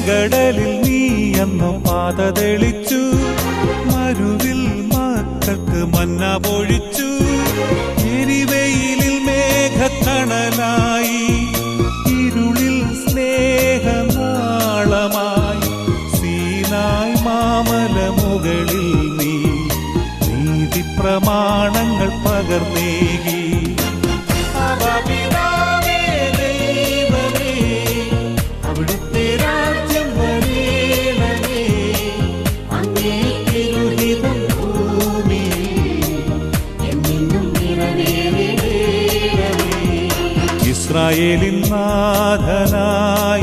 ചെങ്കടലിൽ നീ അന്നു പാത തെളിച്ചു, മരുവിൽ മക്കൾക്ക് മന്ന പൊഴിച്ചു. എരിവെയിലിൽ മേഘത്തണലായി, ഇരുളിൽ സ്നേഹനാളമായി. സീനായ് മാമലമുകളിൽ നീ നീതി പ്രമാണങ്ങൾ പകർന്നേകി. അവിടുത്തെ രാജ്യം വരേണമേ, അങ്ങേ തിരുഹിതം ഭൂമിയിൽ എന്നെന്നും നിറവേറണമേ. ഇസ്രായേലിൻ നാഥനായ